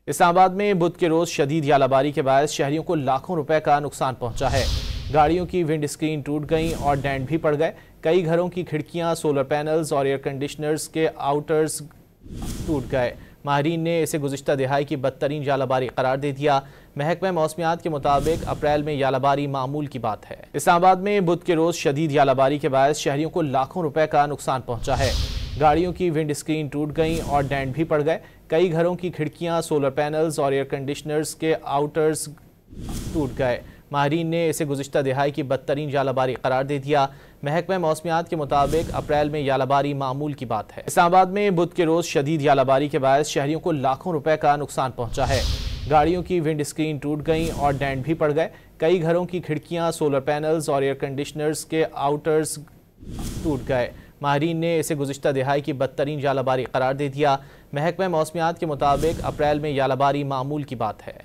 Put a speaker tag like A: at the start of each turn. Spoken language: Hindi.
A: इस्लामाबाद में बुध के रोज शदीद यालाबारी के बायस शहरियों को लाखों रुपए का नुकसान पहुंचा है। गाड़ियों की विंड स्क्रीन टूट गईं और डेंट भी पड़ गए। कई घरों की खिड़कियां, सोलर पैनल्स और एयर कंडीशनर्स के आउटर्स टूट गए। माहिरीन ने इसे गुज़िश्ता दिहाई की बदतरीन यालाबारी करार दे दिया। महकमा मौसमियात के मुताबिक अप्रैल में यालाबारी मामूल की बात है। इस्लामाबाद में बुध के रोज शदीद यालाबारी के बायस शहरियों को लाखों रुपए का नुकसान पहुंचा है। गाड़ियों की विंड स्क्रीन टूट गईं और डेंट भी पड़ गए। कई घरों की खिड़कियां, सोलर पैनल्स और एयर कंडीशनर्स के आउटर्स टूट गए। माहिरीन ने इसे गुज़िश्ता दिहाई की बदतरीन यालाबारी करार दे दिया। महकमा मौसमियात के मुताबिक अप्रैल में यालाबारी मामूल की बात है। इस्लामाबाद में बुध के रोज शदीद यालाबारी के बायस शहरियों को लाखों रुपए का नुकसान पहुंचा है। गाड़ियों की विंड स्क्रीन टूट गईं और डेंट भी पड़ गए। कई घरों की खिड़कियां, सोलर पैनल्स और एयर कंडीशनर्स के आउटर्स टूट गए। माहिरीन ने इसे गुज़िश्ता दिहाई की बदतरीन यालाबारी करार दे दिया। महकमा मौसमियात के मुताबिक अप्रैल में यालाबारी मामूल की बात है।